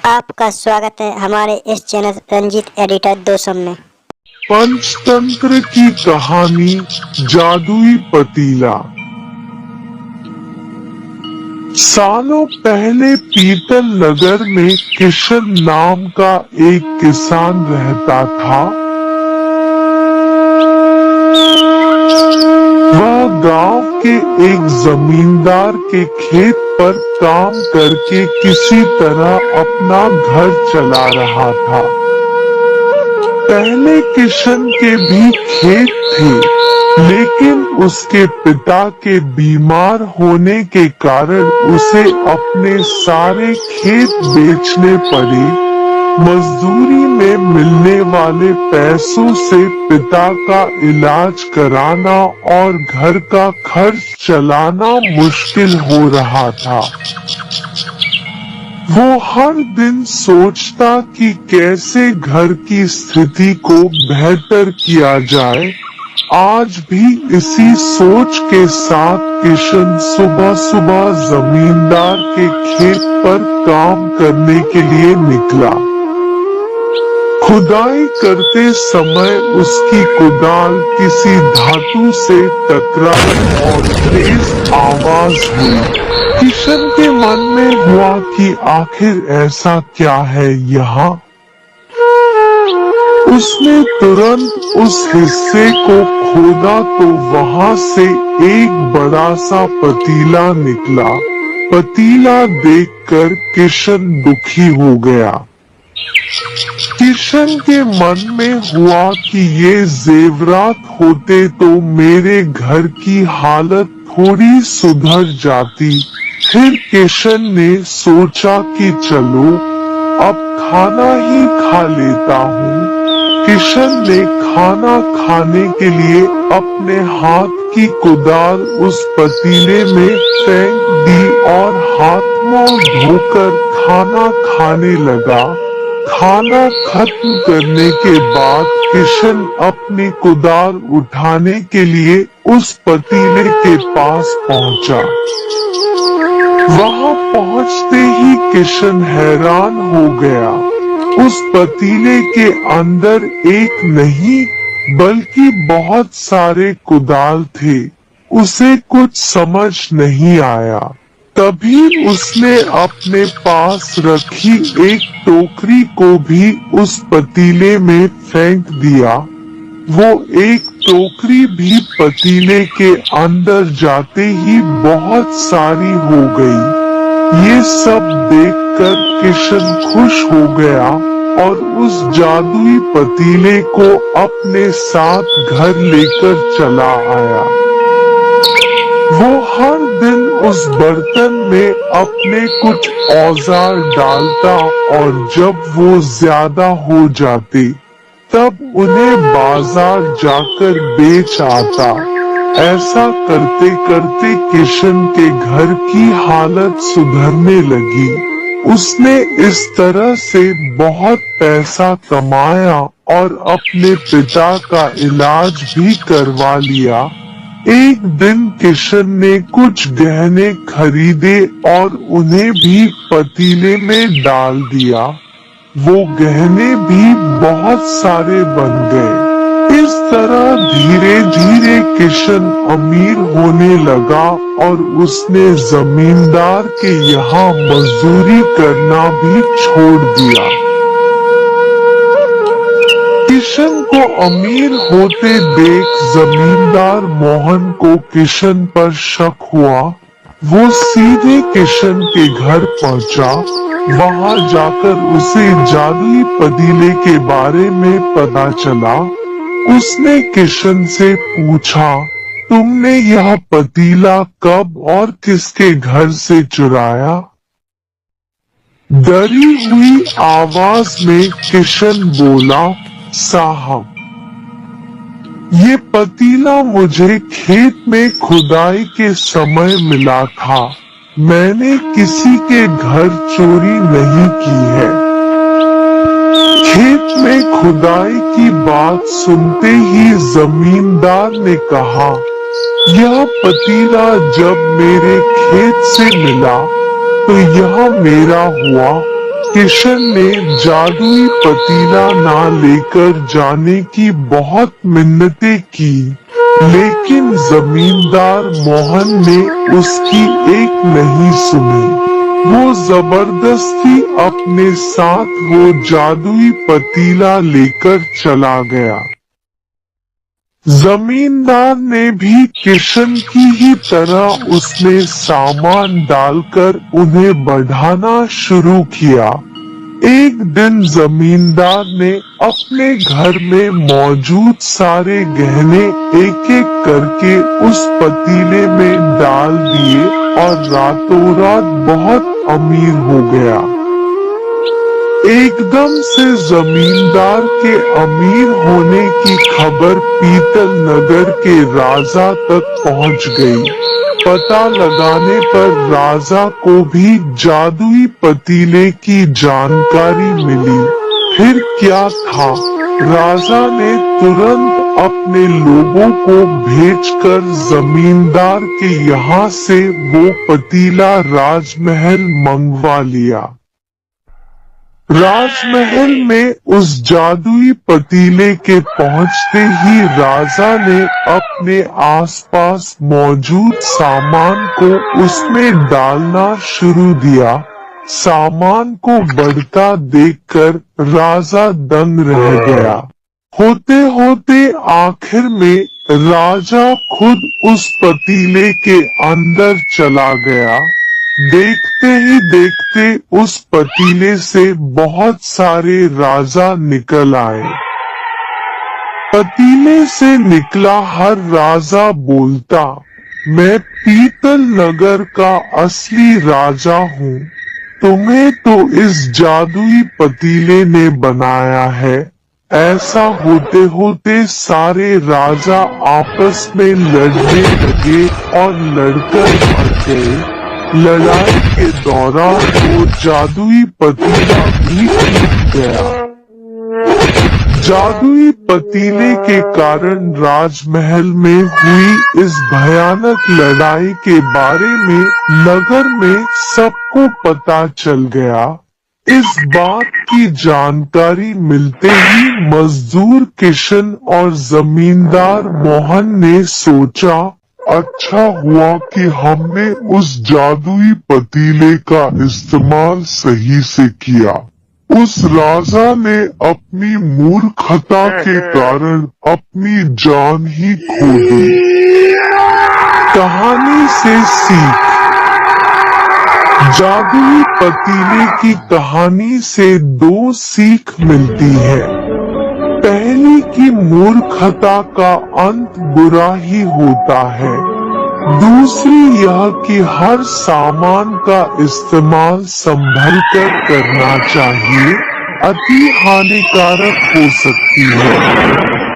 आपका स्वागत है हमारे इस चैनल रंजीत एडिटर 200 में। पंचतंत्र की कहानी जादुई पतीला। सालों पहले पीतल नगर में किशन नाम का एक किसान रहता था। वह गांव के एक जमींदार के खेत पर काम करके किसी तरह अपना घर चला रहा था। पहले किशन के भी खेत थे, लेकिन उसके पिता के बीमार होने के कारण उसे अपने सारे खेत बेचने पड़े। मजदूरी में मिलने वाले पैसों से पिता का इलाज कराना और घर का खर्च चलाना मुश्किल हो रहा था। वो हर दिन सोचता कि कैसे घर की स्थिति को बेहतर किया जाए। आज भी इसी सोच के साथ किशन सुबह सुबह जमींदार के खेत पर काम करने के लिए निकला। खुदाई करते समय उसकी कुदाल किसी धातु से टकराई और तेज आवाज हुई। किशन के मन में हुआ कि आखिर ऐसा क्या है यहाँ। उसने तुरंत उस हिस्से को खोदा तो वहाँ से एक बड़ा सा पतीला निकला। पतीला देखकर किशन दुखी हो गया। किशन के मन में हुआ कि ये जेवरात होते तो मेरे घर की हालत थोड़ी सुधर जाती। फिर किशन ने सोचा कि चलो अब खाना ही खा लेता हूँ। किशन ने खाना खाने के लिए अपने हाथ की कुदाल उस पतीले में फेंक दी और हाथ मुंह धोकर खाना खाने लगा। खाना खत्म करने के बाद किशन अपनी कुदाल उठाने के लिए उस पतीले के पास पहुंचा। वहां पहुंचते ही किशन हैरान हो गया। उस पतीले के अंदर एक नहीं बल्कि बहुत सारे कुदाल थे। उसे कुछ समझ नहीं आया। तभी उसने अपने पास रखी एक टोकरी को भी उस पतीले में फेंक दिया। वो एक टोकरी भी पतीले के अंदर जाते ही बहुत सारी हो गई। ये सब देखकर किशन खुश हो गया और उस जादुई पतीले को अपने साथ घर लेकर चला आया। वो हर दिन उस बर्तन में अपने कुछ औजार डालता और जब वो ज्यादा हो जाते तब उन्हें बाजार जाकर बेच आता। ऐसा करते करते किशन के घर की हालत सुधरने लगी। उसने इस तरह से बहुत पैसा कमाया और अपने पिता का इलाज भी करवा लिया। एक दिन किशन ने कुछ गहने खरीदे और उन्हें भी पतीले में डाल दिया। वो गहने भी बहुत सारे बन गए। इस तरह धीरे धीरे किशन अमीर होने लगा और उसने जमींदार के यहाँ मजदूरी करना भी छोड़ दिया। किशन को अमीर होते देख जमींदार मोहन को किशन पर शक हुआ। वो सीधे किशन के घर पहुंचा। वहां जाकर उसे जादुई पतीले के बारे में पता चला। उसने किशन से पूछा, तुमने यह पतीला कब और किसके घर से चुराया? डरी हुई आवाज में किशन बोला, साहब, ये पतीला मुझे खेत में खुदाई के समय मिला था। मैंने किसी के घर चोरी नहीं की है। खेत में खुदाई की बात सुनते ही जमींदार ने कहा, यह पतीला जब मेरे खेत से मिला तो यह मेरा हुआ। किशन ने जादुई पतीला ना लेकर जाने की बहुत मिन्नतें की, लेकिन जमींदार मोहन ने उसकी एक नहीं सुनी। वो जबरदस्ती अपने साथ वो जादुई पतीला लेकर चला गया। जमींदार ने भी किशन की ही तरह उसमें सामान डालकर उन्हें बढ़ाना शुरू किया। एक दिन जमींदार ने अपने घर में मौजूद सारे गहने एक एक करके उस पतीले में डाल दिए और रातों रात बहुत अमीर हो गया। एकदम से जमींदार के अमीर होने की खबर पीतल नगर के राजा तक पहुंच गई। पता लगाने पर राजा को भी जादुई पतीले की जानकारी मिली। फिर क्या था, राजा ने तुरंत अपने लोगों को भेजकर जमींदार के यहाँ से वो पतीला राजमहल मंगवा लिया। राजमहल में उस जादुई पतीले के पहुंचते ही राजा ने अपने आसपास मौजूद सामान को उसमें डालना शुरू दिया। सामान को बढ़ता देखकर राजा दंग रह गया। होते होते आखिर में राजा खुद उस पतीले के अंदर चला गया। देखते ही देखते उस पतीले से बहुत सारे राजा निकल आए। पतीले से निकला हर राजा बोलता, मैं पीतल नगर का असली राजा हूँ। तुम्हें तो इस जादुई पतीले ने बनाया है। ऐसा होते होते सारे राजा आपस में लड़ने लगे और लड़कर मर गए। लड़ाई के दौरान वो जादुई पतीला भी टूट गया। जादुई पतीले के कारण राजमहल में हुई इस भयानक लड़ाई के बारे में नगर में सबको पता चल गया। इस बात की जानकारी मिलते ही मजदूर किशन और जमींदार मोहन ने सोचा, अच्छा हुआ कि हमने उस जादुई पतीले का इस्तेमाल सही से किया। उस राजा ने अपनी मूर्खता के कारण अपनी जान ही खो दी। कहानी से सीख। जादुई पतीले की कहानी से दो सीख मिलती है। पहली की मूर्खता का अंत बुरा ही होता है। दूसरी यह कि हर सामान का इस्तेमाल संभल कर करना चाहिए, अति हानिकारक हो सकती है।